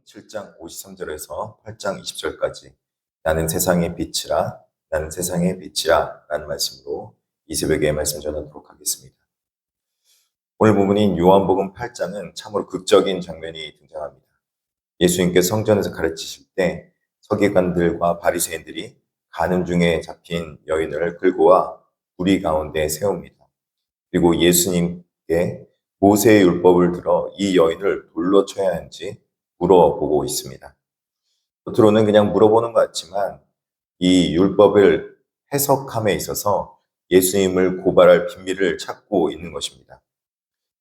7장 53절에서 8장 20절까지 나는 세상의 빛이라, 나는 세상의 빛이라 라는 말씀으로 이 새벽에 말씀 전하도록 하겠습니다. 오늘 본문인 요한복음 8장은 참으로 극적인 장면이 등장합니다. 예수님께서 성전에서 가르치실 때 서기관들과 바리새인들이 간음 중에 잡힌 여인을 끌고 와 무리 가운데 세웁니다. 그리고 예수님께 모세의 율법을 들어 이 여인을 돌로 쳐야 하는지 물어보고 있습니다. 겉으로는 그냥 물어보는 것 같지만 이 율법을 해석함에 있어서 예수님을 고발할 비밀을 찾고 있는 것입니다.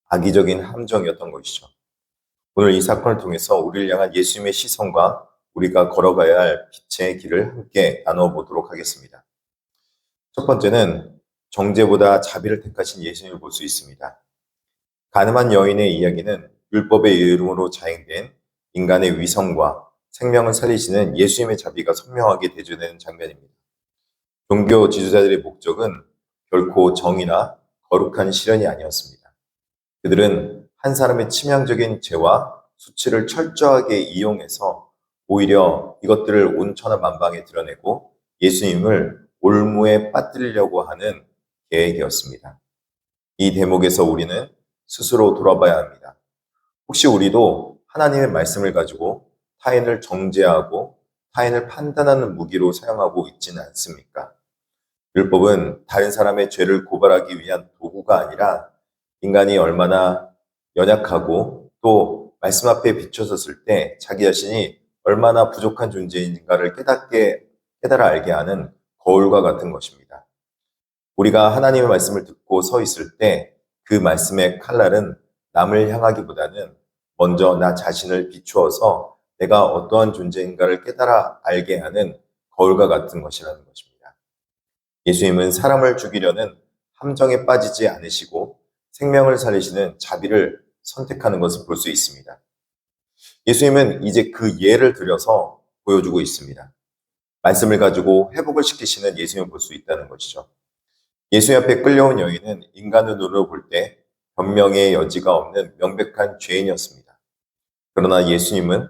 악의적인 함정이었던 것이죠. 오늘 이 사건을 통해서 우리를 향한 예수님의 시선과 우리가 걸어가야 할 빛의 길을 함께 나눠보도록 하겠습니다. 첫 번째는 정죄보다 자비를 택하신 예수님을 볼 수 있습니다. 간음한 여인의 이야기는 율법의 이름으로 자행된 인간의 위선과 생명을 살리시는 예수님의 자비가 선명하게 대조되는 장면입니다. 종교 지도자들의 목적은 결코 정의나 거룩한 실현이 아니었습니다. 그들은 한 사람의 치명적인 죄와 수치를 철저하게 이용해서 오히려 이것들을 온천하만방에 드러내고 예수님을 올무에 빠뜨리려고 하는 계획이었습니다. 이 대목에서 우리는 스스로 돌아봐야 합니다. 혹시 우리도 하나님의 말씀을 가지고 타인을 정죄하고 타인을 판단하는 무기로 사용하고 있지는 않습니까? 율법은 다른 사람의 죄를 고발하기 위한 도구가 아니라 인간이 얼마나 연약하고 또 말씀 앞에 비춰섰을 때 자기 자신이 얼마나 부족한 존재인가를 깨달아 알게 하는 거울과 같은 것입니다. 우리가 하나님의 말씀을 듣고 서 있을 때 그 말씀의 칼날은 남을 향하기보다는 먼저 나 자신을 비추어서 내가 어떠한 존재인가를 깨달아 알게 하는 거울과 같은 것이라는 것입니다. 예수님은 사람을 죽이려는 함정에 빠지지 않으시고 생명을 살리시는 자비를 선택하는 것을 볼 수 있습니다. 예수님은 이제 그 예를 들여서 보여주고 있습니다. 말씀을 가지고 회복을 시키시는 예수님을 볼 수 있다는 것이죠. 예수 앞에 끌려온 여인은 인간의 눈으로 볼 때 변명의 여지가 없는 명백한 죄인이었습니다. 그러나 예수님은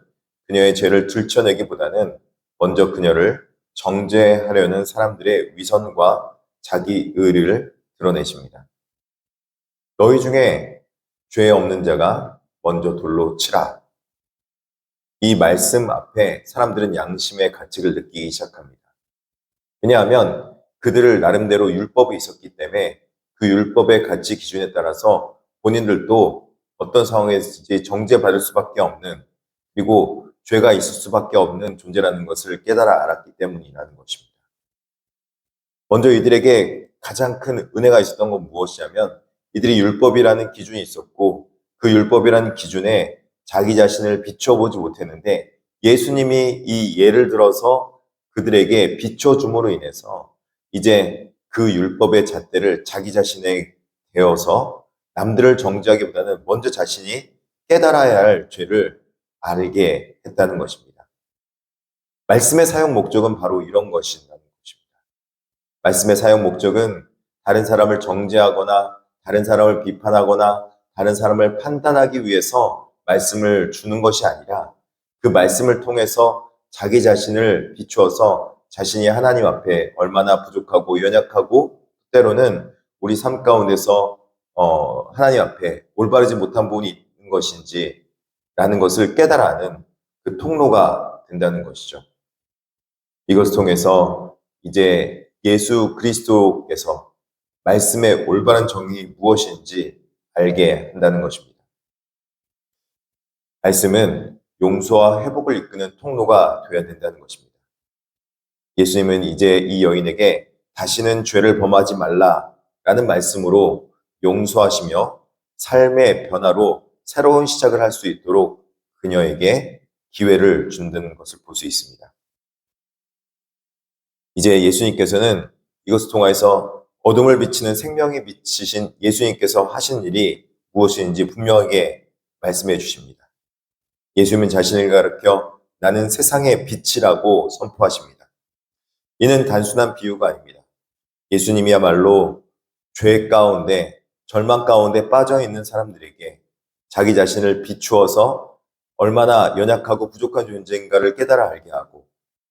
그녀의 죄를 들춰내기보다는 먼저 그녀를 정죄하려는 사람들의 위선과 자기 의리를 드러내십니다. 너희 중에 죄 없는 자가 먼저 돌로 치라. 이 말씀 앞에 사람들은 양심의 가책을 느끼기 시작합니다. 왜냐하면 그들을 나름대로 율법이 있었기 때문에 그 율법의 가치 기준에 따라서 본인들도 어떤 상황에서든지 정죄받을 수밖에 없는, 그리고 죄가 있을 수밖에 없는 존재라는 것을 깨달아 알았기 때문이라는 것입니다. 먼저 이들에게 가장 큰 은혜가 있었던 건 무엇이냐면 이들이 율법이라는 기준이 있었고 그 율법이라는 기준에 자기 자신을 비춰보지 못했는데 예수님이 이 예를 들어서 그들에게 비춰줌으로 인해서 이제 그 율법의 잣대를 자기 자신에 대어서 남들을 정죄하기보다는 먼저 자신이 깨달아야 할 죄를 알게 했다는 것입니다. 말씀의 사용 목적은 바로 이런 것이라는 것입니다. 말씀의 사용 목적은 다른 사람을 정죄하거나 다른 사람을 비판하거나 다른 사람을 판단하기 위해서 말씀을 주는 것이 아니라 그 말씀을 통해서 자기 자신을 비추어서 자신이 하나님 앞에 얼마나 부족하고 연약하고 때로는 우리 삶 가운데서 하나님 앞에 올바르지 못한 부분이 있는 것인지 라는 것을 깨달아 아는 그 통로가 된다는 것이죠. 이것을 통해서 이제 예수 그리스도께서 말씀의 올바른 정의가 무엇인지 알게 한다는 것입니다. 말씀은 용서와 회복을 이끄는 통로가 되어야 된다는 것입니다. 예수님은 이제 이 여인에게 다시는 죄를 범하지 말라라는 말씀으로 용서하시며 삶의 변화로 새로운 시작을 할 수 있도록 그녀에게 기회를 준다는 것을 볼 수 있습니다. 이제 예수님께서는 이것을 통해서 어둠을 비치는 생명의 빛이신 예수님께서 하신 일이 무엇인지 분명하게 말씀해 주십니다. 예수님은 자신을 가리켜 나는 세상의 빛이라고 선포하십니다. 이는 단순한 비유가 아닙니다. 예수님이야말로 죄 가운데, 절망 가운데 빠져 있는 사람들에게 자기 자신을 비추어서 얼마나 연약하고 부족한 존재인가를 깨달아 알게 하고,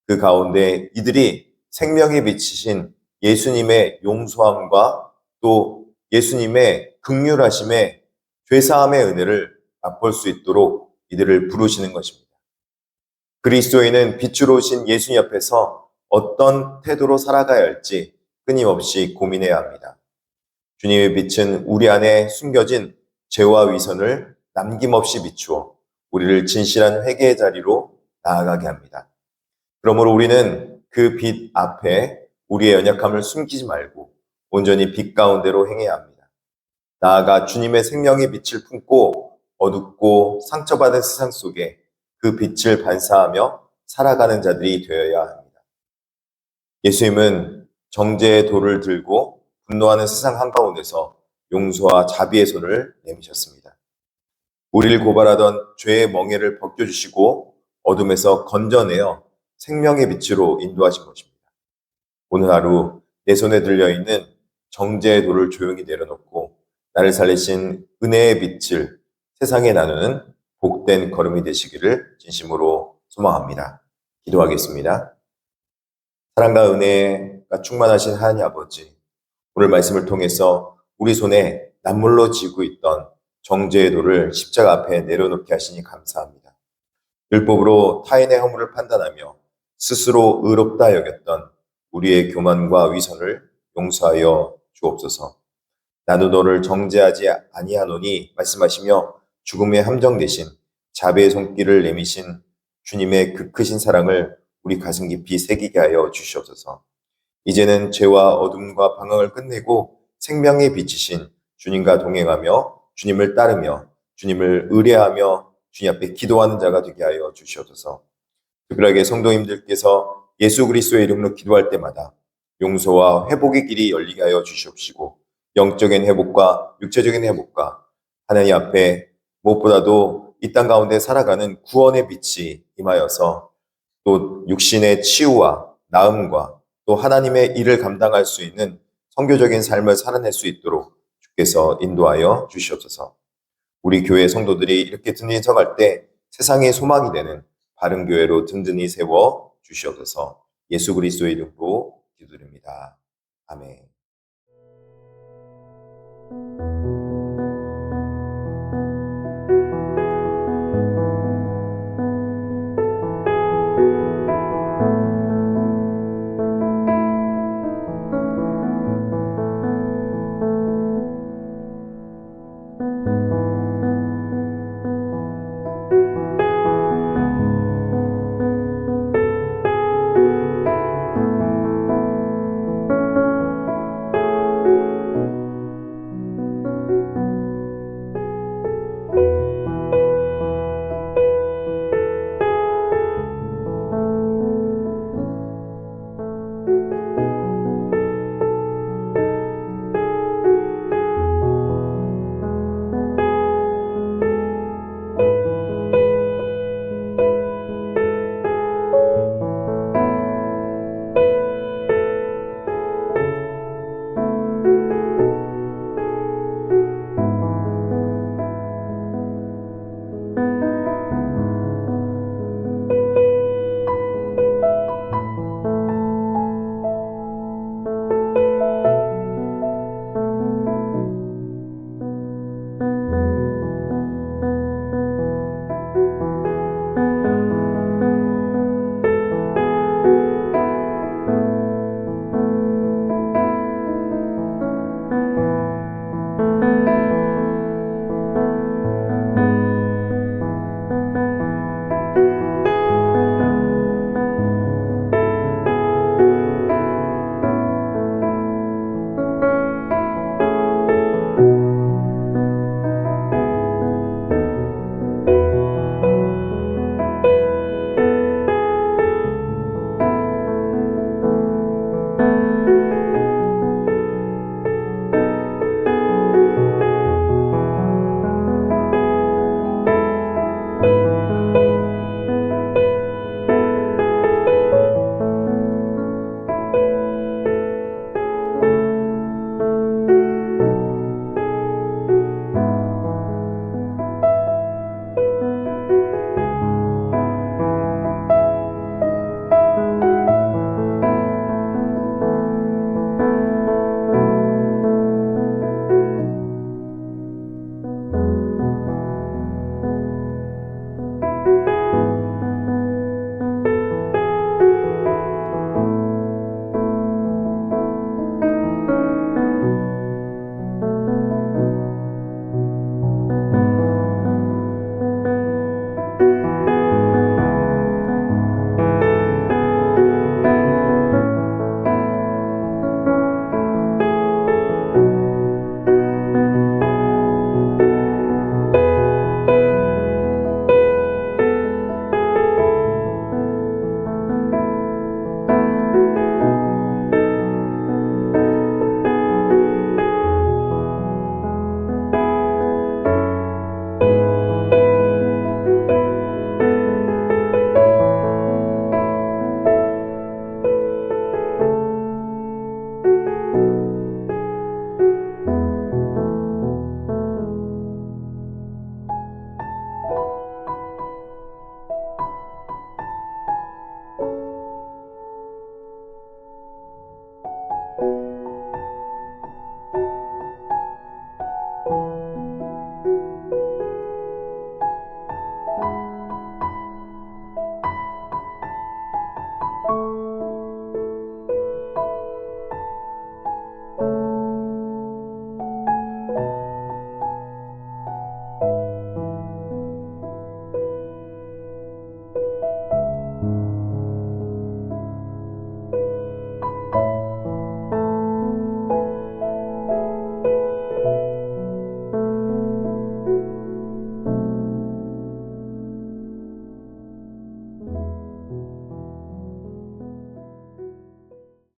그 가운데 이들이 생명의 빛이신 예수님의 용서함과 또 예수님의 긍휼하심의 죄사함의 은혜를 맛볼 수 있도록 이들을 부르시는 것입니다. 그리스도인은 빛으로 오신 예수님 옆에서 어떤 태도로 살아가야 할지 끊임없이 고민해야 합니다. 주님의 빛은 우리 안에 숨겨진 죄와 위선을 남김없이 비추어 우리를 진실한 회개의 자리로 나아가게 합니다. 그러므로 우리는 그 빛 앞에 우리의 연약함을 숨기지 말고 온전히 빛 가운데로 행해야 합니다. 나아가 주님의 생명의 빛을 품고 어둡고 상처받은 세상 속에 그 빛을 반사하며 살아가는 자들이 되어야 합니다. 예수님은 정죄의 돌을 들고 분노하는 세상 한가운데서 용서와 자비의 손을 내미셨습니다. 우리를 고발하던 죄의 멍에를 벗겨주시고 어둠에서 건져내어 생명의 빛으로 인도하신 것입니다. 오늘 하루 내 손에 들려있는 정죄의 돌을 조용히 내려놓고 나를 살리신 은혜의 빛을 세상에 나누는 복된 걸음이 되시기를 진심으로 소망합니다. 기도하겠습니다. 사랑과 은혜가 충만하신 하나님 아버지, 오늘 말씀을 통해서 우리 손에 남물로 쥐고 있던 정죄의 돌을 십자가 앞에 내려놓게 하시니 감사합니다. 율법으로 타인의 허물을 판단하며 스스로 의롭다 여겼던 우리의 교만과 위선을 용서하여 주옵소서. 나도 너를 정죄하지 아니하노니 말씀하시며 죽음에 함정되신 자비의 손길을 내미신 주님의 그 크신 사랑을 우리 가슴 깊이 새기게 하여 주시옵소서. 이제는 죄와 어둠과 방황을 끝내고 생명의 빛이신 주님과 동행하며 주님을 따르며 주님을 의뢰하며 주님 앞에 기도하는 자가 되게 하여 주시옵소서. 특별하게 성도님들께서 예수 그리스도의 이름으로 기도할 때마다 용서와 회복의 길이 열리게 하여 주시옵시고 영적인 회복과 육체적인 회복과 하나님 앞에 무엇보다도 이 땅 가운데 살아가는 구원의 빛이 임하여서 또 육신의 치유와 나음과 또 하나님의 일을 감당할 수 있는 선교적인 삶을 살아낼 수 있도록 주께서 인도하여 주시옵소서. 우리 교회 성도들이 이렇게 든든히 서갈 때 세상의 소망이 되는 바른 교회로 든든히 세워 주시옵소서. 예수 그리스도의 이름으로 기도드립니다. 아멘.